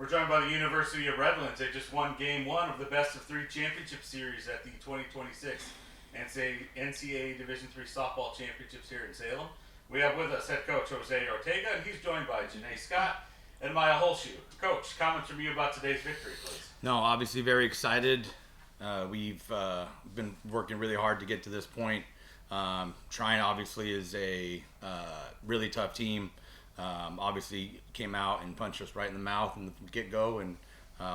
We're joined by the University of Redlands. They just won Game 1 of the Best of 3 Championship Series at the 2026 NCAA Division III Softball Championships here in Salem. We have with us head coach Jose Ortega, and he's joined by Janae Scott and Maya Holshoe. Coach, comments from you about today's victory, please. No, obviously very excited. We've been working really hard to get to this point. Trine obviously is a really tough team. Obviously came out and punched us right in the mouth in the get-go, and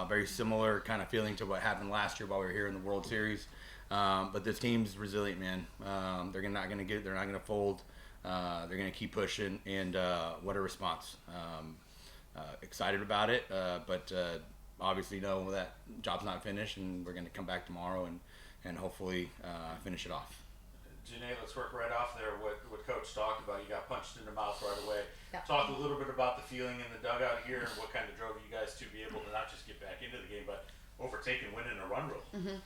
very similar kind of feeling to what happened last year while we were here in the World Series. But this team's resilient, man. They're not going to fold. They're going to keep pushing, and what a response. Excited about it, but obviously know that job's not finished, and we're going to come back tomorrow and hopefully finish it off. Janae, let's work right off there what Coach talked about. You got punched in the mouth right away. Yep. Talk a little bit about the feeling in the dugout here and what kind of drove you guys to be able to not just get back into the game, but overtake and win in a run rule. Mm-hmm.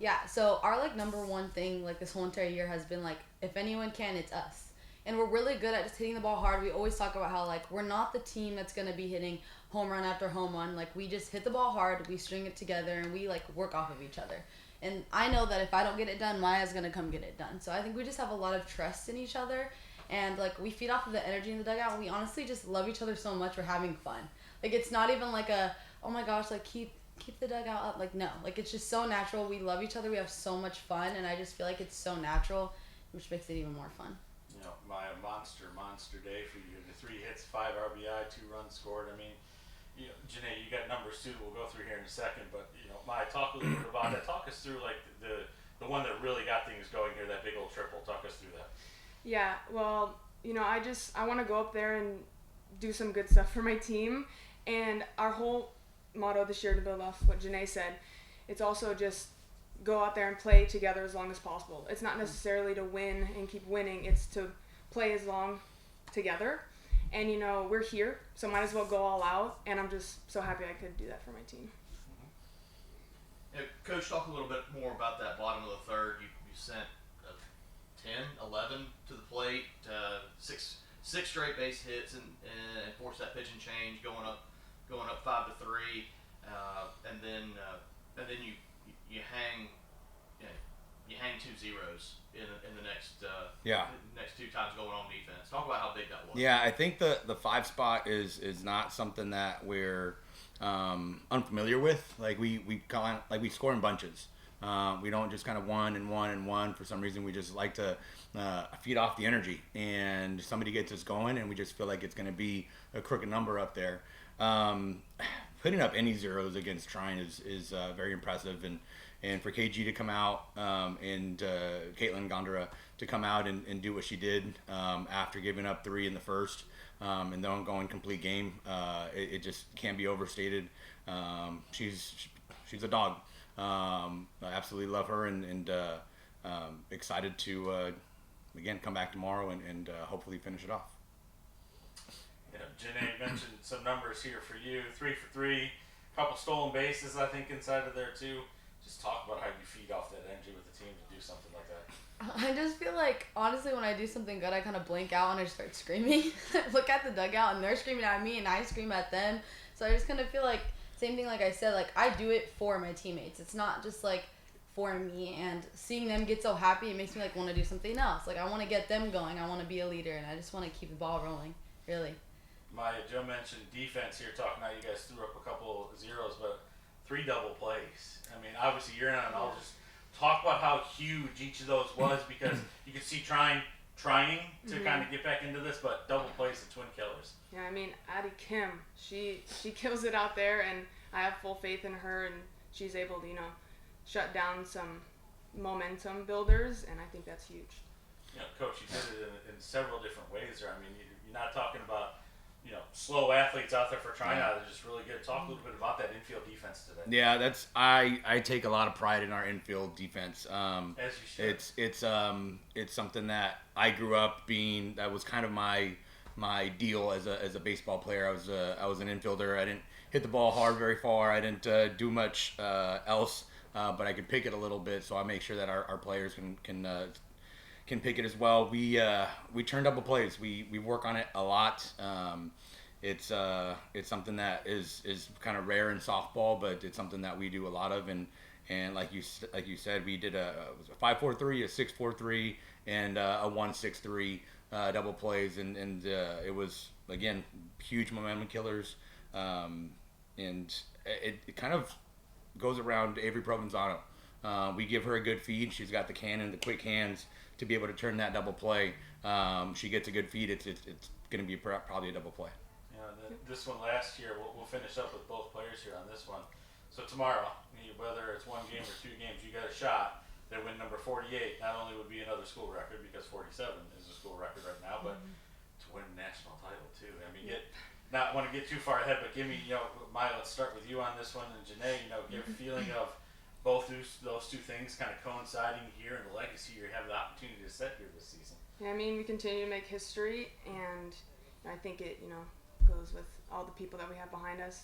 Yeah, so our number one thing this whole entire year has been if anyone can, it's us. And we're really good at just hitting the ball hard. We always talk about how we're not the team that's going to be hitting home run after home run. We just hit the ball hard, we string it together, and we work off of each other. And I know that if I don't get it done, Maya's going to come get it done. So I think we just have a lot of trust in each other. And we feed off of the energy in the dugout. And we honestly just love each other so much. We're having fun. It's not even oh my gosh, keep the dugout up. No, it's just so natural. We love each other. We have so much fun. And I just feel it's so natural, which makes it even more fun. You know, Maya, monster day for you. The 3 hits, 5 RBI, 2 runs scored. I mean, you know, Janae, you got numbers too. We'll go through here in a second, but Maya, talk a little bit about that. Talk us through the one that really got things going here, that big old triple. Talk us through that. Yeah, well, I want to go up there and do some good stuff for my team, and our whole motto this year, to build off what Janae said, it's also just go out there and play together as long as possible. It's not necessarily to win and keep winning. It's to play as long together. And, we're here, so might as well go all out. And I'm just so happy I could do that for my team. Yeah, Coach, talk a little bit more about that bottom of the third. You sent 10, 11 to the plate, six straight base hits, and forced that pitch and change, going up 5-3, and then you hang. You hang 2 zeros in the next next 2 times going on defense. Talk about how big that was. Yeah, I think the 5 spot is not something that we're unfamiliar with. We score in bunches. We don't just kind of one and one. For some reason, we just like to feed off the energy, and somebody gets us going, and we just feel like it's going to be a crooked number up there. Putting up any zeros against Trine is very impressive, and for KG to come out and Caitlin Gondara to come out and do what she did after giving up 3 in the first and then going complete game, it just can't be overstated. She's a dog. I absolutely love her, and excited to again come back tomorrow and hopefully finish it off. Yeah, Janae mentioned some numbers here for you. 3 for 3, couple stolen bases I think inside of there too. Just talk about how you feed off that energy with the team to do something like that. I just feel honestly, when I do something good, I kind of blink out and I just start screaming. Look at the dugout, and they're screaming at me, and I scream at them. So I just kind of feel same thing I said, I do it for my teammates. It's not just for me, and seeing them get so happy, it makes me want to do something else. I want to get them going. I want to be a leader, and I just want to keep the ball rolling, really. Maya, Joe mentioned defense here, talking how you guys threw up a couple of zeros, but 3 double plays. I mean, obviously you're in on all. Just talk about how huge each of those was, because you could see trying to kind of get back into this, but double plays and twin killers. Yeah, I mean, Addie Kim, she kills it out there, and I have full faith in her, and she's able to, shut down some momentum builders, and I think that's huge. Coach, you did it in several different ways there. I mean, you're not talking about slow athletes out there for Trine. They're just really good. Talk a little bit about that infield defense today. Yeah, I take a lot of pride in our infield defense. As you should. It's something that I grew up being. That was kind of my deal as a baseball player. I was an infielder. I didn't hit the ball hard very far. I didn't do much else, but I could pick it a little bit. So I make sure that our players can pick it as well. We turn double plays. We work on it a lot. it's something that is kind of rare in softball, but it's something that we do a lot of. And like you said, we did a 5-4-3, a 6-4-3, and a 1-6-3 double plays, and it was again huge momentum killers, and it kind of goes around Avery Provenzano. We give her a good feed. She's got the cannon, the quick hands to be able to turn that double play. She gets a good feed. It's going to be probably a double play. This one last year, we'll finish up with both players here on this one. So tomorrow, whether it's one game or two games, you got a shot. They win number 48. Not only would be another school record because 47 is a school record right now, but to win a national title too. I mean, not want to get too far ahead, but give me, Maya, let's start with you on this one, and Janae, give a feeling of both those two things kind of coinciding here and the legacy you have the opportunity to set here this season. Yeah, I mean, we continue to make history, and I think it, goes with all the people that we have behind us.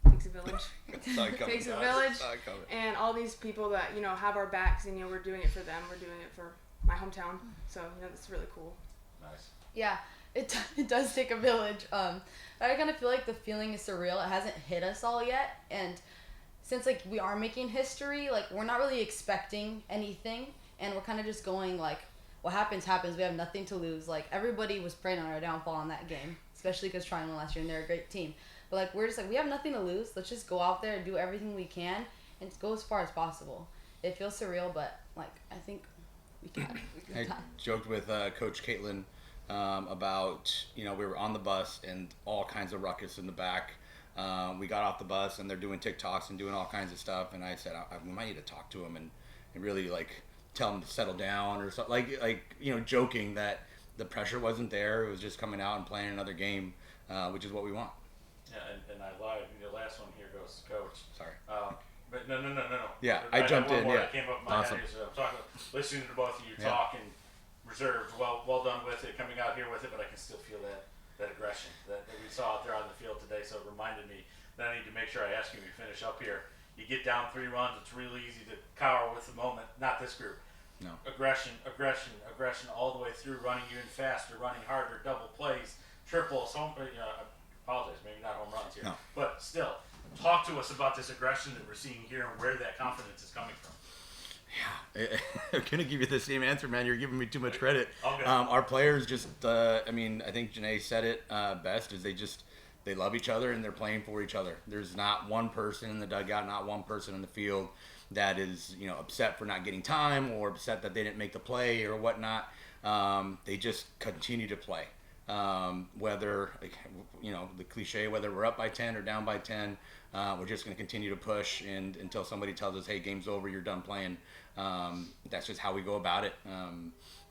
Takes a village. Takes a village, and all these people that have our backs, and we're doing it for them. We're doing it for my hometown, so it's really cool. Nice. Yeah, it does take a village. I kind of feel like the feeling is surreal. It hasn't hit us all yet, and since we are making history, we're not really expecting anything, and we're kind of just going what happens happens. We have nothing to lose. Everybody was praying on our downfall in that game, especially because Trine won last year and they're a great team. But we're just we have nothing to lose. Let's just go out there and do everything we can and go as far as possible. It feels surreal, but I think we can. I joked with Coach Caitlin about we were on the bus and all kinds of ruckus in the back. We got off the bus and they're doing TikToks and doing all kinds of stuff, and I said we might need to talk to them and really tell them to settle down or something, joking that the pressure wasn't there. It was just coming out and playing another game, which is what we want. Yeah, and I lied. The last one here goes to Coach. Sorry. But no. Yeah, I jumped in. Yeah, that came up in my head. I'm listening to both of you talk and reserved. Well done with it, coming out here with it. But I can still feel that aggression that we saw out there on the field today. So it reminded me that I need to make sure I ask you when we finish up here. You get down 3 runs. It's really easy to cower with the moment. Not this group. No. Aggression all the way through. Running you in faster, running harder, double plays, triples. I apologize, maybe not home runs here, but still, talk to us about this aggression that we're seeing here and where that confidence is coming from. Yeah, I'm gonna give you the same answer, man. You're giving me too much credit. Okay. Our players just, I think Janae said it best. Is they love each other and they're playing for each other. There's not one person in the dugout, not one person in the field that is upset for not getting time or upset that they didn't make the play or whatnot. They just continue to play. Whether the cliche, whether we're up by 10 or down by 10, we're just going to continue to push and until somebody tells us, hey, game's over, you're done playing. That's just how we go about it.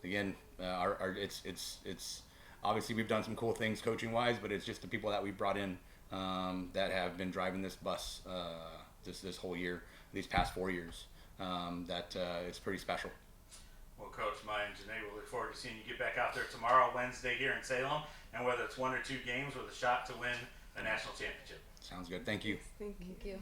Again, it's obviously we've done some cool things coaching wise, but it's just the people that we brought in that have been driving this bus this whole year, these past 4 years. That it's pretty special. Well, Coach, Maya and Janae, we'll look forward to seeing you get back out there tomorrow, Wednesday here in Salem, and whether it's 1 or 2 games with a shot to win a national championship. Sounds good. Thank you. Thank you.